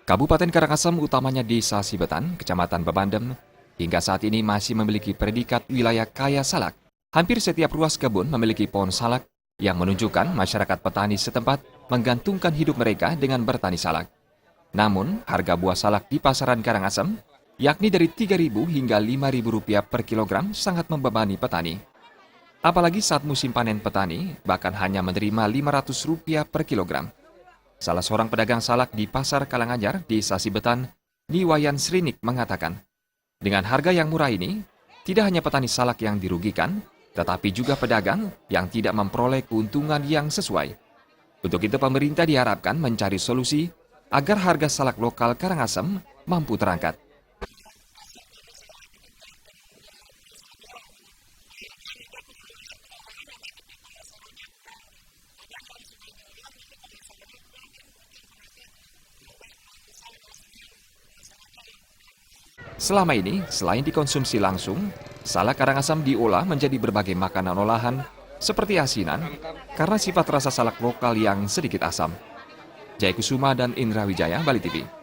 Kabupaten Karangasem utamanya Desa Sibetan, Kecamatan Bebandem, hingga saat ini masih memiliki predikat wilayah kaya salak. Hampir setiap ruas kebun memiliki pohon salak yang menunjukkan masyarakat petani setempat menggantungkan hidup mereka dengan bertani salak. Namun, harga buah salak di pasaran Karangasem, yakni dari Rp3.000 hingga Rp5.000 per kilogram sangat membebani petani. Apalagi saat musim panen petani, bahkan hanya menerima Rp500 per kilogram. Salah seorang pedagang salak di Pasar Kalanganyar, Desa Sibetan, Niwayan Srinik mengatakan, dengan harga yang murah ini, tidak hanya petani salak yang dirugikan, tetapi juga pedagang yang tidak memperoleh keuntungan yang sesuai. Untuk itu pemerintah diharapkan mencari solusi agar harga salak lokal Karangasem mampu terangkat. Selama ini, selain dikonsumsi langsung, salak Karangasem diolah menjadi berbagai makanan olahan seperti asinan karena sifat rasa salak lokal yang sedikit asam. Jaya Kusuma dan Indra Wijaya, Bali TV.